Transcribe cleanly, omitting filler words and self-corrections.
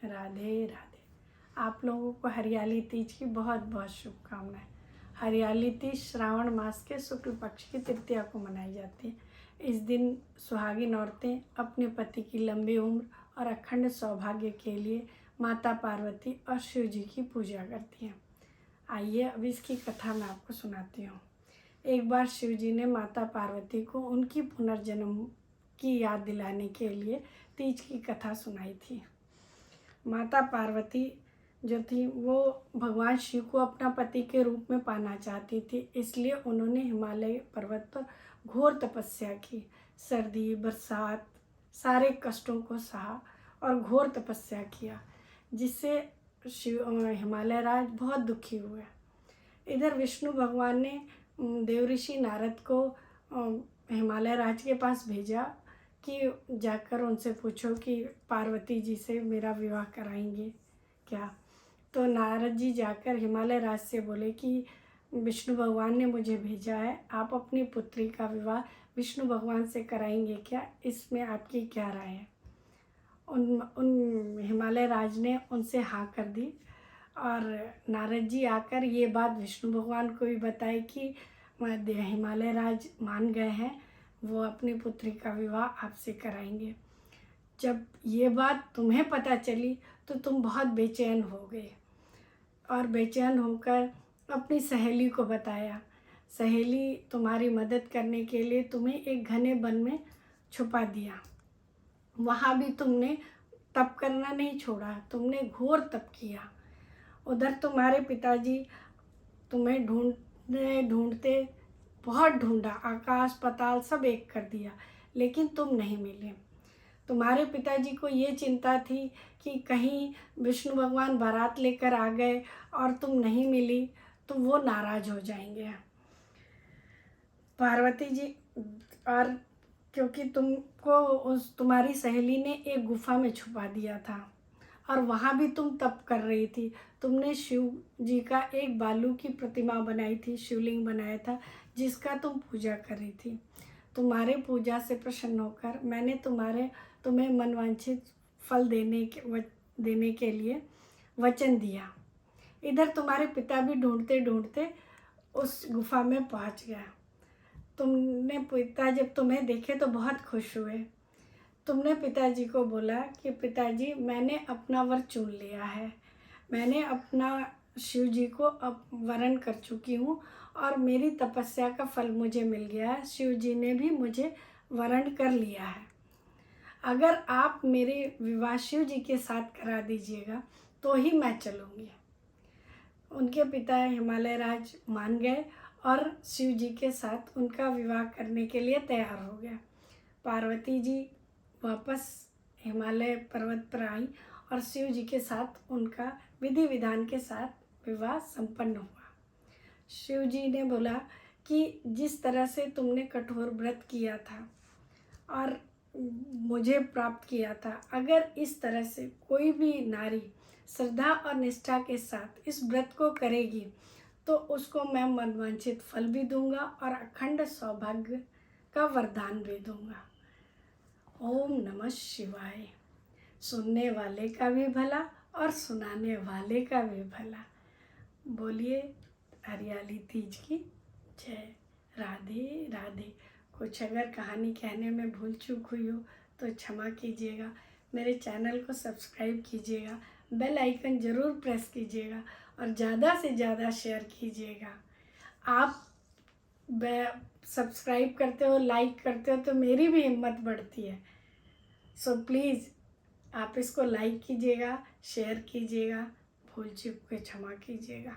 राधे राधे। आप लोगों को हरियाली तीज की बहुत बहुत शुभकामनाएं। हरियाली तीज श्रावण मास के शुक्ल पक्ष की तृतीया को मनाई जाती है। इस दिन सुहागिन औरतें अपने पति की लंबी उम्र और अखंड सौभाग्य के लिए माता पार्वती और शिव जी की पूजा करती हैं। आइए अब इसकी कथा मैं आपको सुनाती हूँ। एक बार शिव जी ने माता पार्वती को उनकी पुनर्जन्म की याद दिलाने के लिए तीज की कथा सुनाई थी। माता पार्वती जो थी वो भगवान शिव को अपना पति के रूप में पाना चाहती थी, इसलिए उन्होंने हिमालय पर्वत पर घोर तपस्या की। सर्दी बरसात सारे कष्टों को सहा और घोर तपस्या किया, जिससे शिव हिमालय राज बहुत दुखी हुए। इधर विष्णु भगवान ने देवऋषि नारद को हिमालय राज के पास भेजा कि जाकर उनसे पूछो कि पार्वती जी से मेरा विवाह कराएंगे क्या। तो नारद जी जाकर हिमालय राज से बोले कि विष्णु भगवान ने मुझे भेजा है, आप अपनी पुत्री का विवाह विष्णु भगवान से कराएंगे क्या, इसमें आपकी क्या राय है। उन हिमालय राज ने उनसे हाँ कर दी और नारद जी आकर ये बात विष्णु भगवान को भी बताई कि हिमालय राज मान गए हैं, वो अपनी पुत्री का विवाह आपसे कराएंगे। जब ये बात तुम्हें पता चली तो तुम बहुत बेचैन हो गए और बेचैन होकर अपनी सहेली को बताया। सहेली तुम्हारी मदद करने के लिए तुम्हें एक घने वन में छुपा दिया। वहाँ भी तुमने तप करना नहीं छोड़ा, तुमने घोर तप किया। उधर तुम्हारे पिताजी तुम्हें ढूंढते बहुत ढूंढा, आकाश पाताल सब एक कर दिया, लेकिन तुम नहीं मिले। तुम्हारे पिताजी को ये चिंता थी कि कहीं विष्णु भगवान बारात लेकर आ गए और तुम नहीं मिली तो वो नाराज हो जाएंगे। पार्वती जी और क्योंकि तुमको तुम्हारी सहेली ने एक गुफा में छुपा दिया था और वहाँ भी तुम तप कर रही थी। तुमने शिव जी का एक बालू की प्रतिमा बनाई थी, शिवलिंग बनाया था, जिसका तुम पूजा कर रही थी। तुम्हारे पूजा से प्रसन्न होकर मैंने तुम्हें मनवांछित फल देने के लिए वचन दिया। इधर तुम्हारे पिता भी ढूंढते ढूंढते उस गुफा में पहुंच गया। तुमने पिता जब तुम्हें देखे तो बहुत खुश हुए। तुमने पिताजी को बोला कि पिताजी मैंने अपना वर चुन लिया है, मैंने अपना शिव जी को अब वरण कर चुकी हूँ और मेरी तपस्या का फल मुझे मिल गया है। शिव जी ने भी मुझे वरण कर लिया है। अगर आप मेरे विवाह शिव जी के साथ करा दीजिएगा तो ही मैं चलूँगी। उनके पिता हिमालय राज मान गए और शिव जी के साथ उनका विवाह करने के लिए तैयार हो गया। पार्वती जी वापस हिमालय पर्वत पर आई और शिव जी के साथ उनका विधि विधान के साथ विवाह संपन्न हुआ। शिव जी ने बोला कि जिस तरह से तुमने कठोर व्रत किया था और मुझे प्राप्त किया था, अगर इस तरह से कोई भी नारी श्रद्धा और निष्ठा के साथ इस व्रत को करेगी तो उसको मैं मनवांछित फल भी दूंगा और अखंड सौभाग्य का वरदान भी दूंगा। ओम नमः शिवाय। सुनने वाले का भी भला और सुनाने वाले का भी भला। बोलिए हरियाली तीज की जय। राधे राधे। कुछ अगर कहानी कहने में भूल चूक हुई हो तो क्षमा कीजिएगा। मेरे चैनल को सब्सक्राइब कीजिएगा, बेल आइकन ज़रूर प्रेस कीजिएगा और ज़्यादा से ज़्यादा शेयर कीजिएगा। आप सब्सक्राइब करते हो, लाइक करते हो तो मेरी भी हिम्मत बढ़ती है। सो प्लीज़ आप इसको लाइक कीजिएगा, शेयर कीजिएगा, भूल चूक को क्षमा कीजिएगा।